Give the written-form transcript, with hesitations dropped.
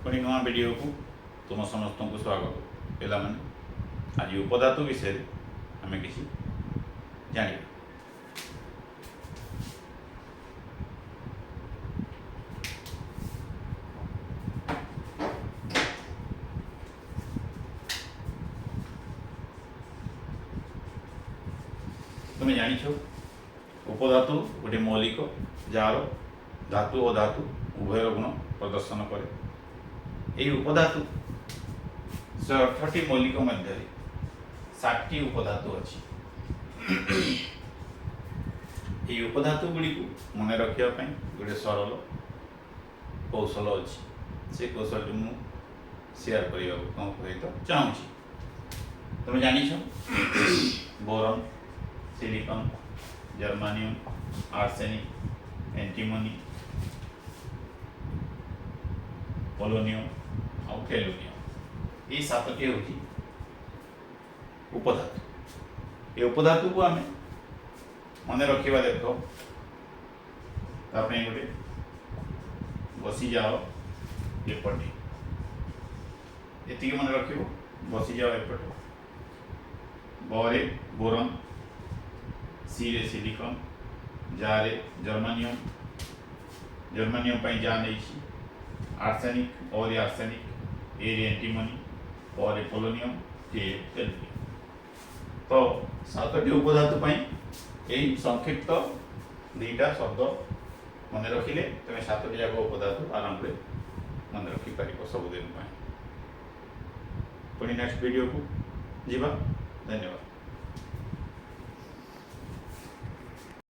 पुणी नुआ वीडियो को तुम समस्त को स्वागत। पिला माने आज उपधातु विषय आम किसी जान तुम जान उपधातु गोटे मौलिक जार धातु और धातु उभयर गुण प्रदर्शन करे। यही उपधातु 118 मौलिक मध्य 60 उपधातु अच्छी। ये उपधातु गुड़ी को मन रखापी गोटे सरल कौशल अच्छी। से कौशल मु शेयर करने तुम सहित चाहूँगी। तुम जान boron, silicon, germanium, arsenic, antimony, polonium और टेलोनियम ये 7टी हूँ उपधातु। ये उपधातु को आम मन रखा देख गोटे बसी जाओ एपटे ये मन रख बसी जाओ एपटे बरे बोरन, सी रे सिलिकन, जा रे जर्मानियम, जर्मानियम पर जा नहीं आर्सेनिक और आर्सेनिक ए रे एंटीमनी और पोलोनियम टे टेलोनियम। तो 7टी उपधातु यही संक्षिप्त 2टा शब्द मन रखिले तुम 7टी जाक उपधातु आराम से मन रखिपार सबुदिन। पुणी नेक्स्ट वीडियो को जीवा। धन्यवाद।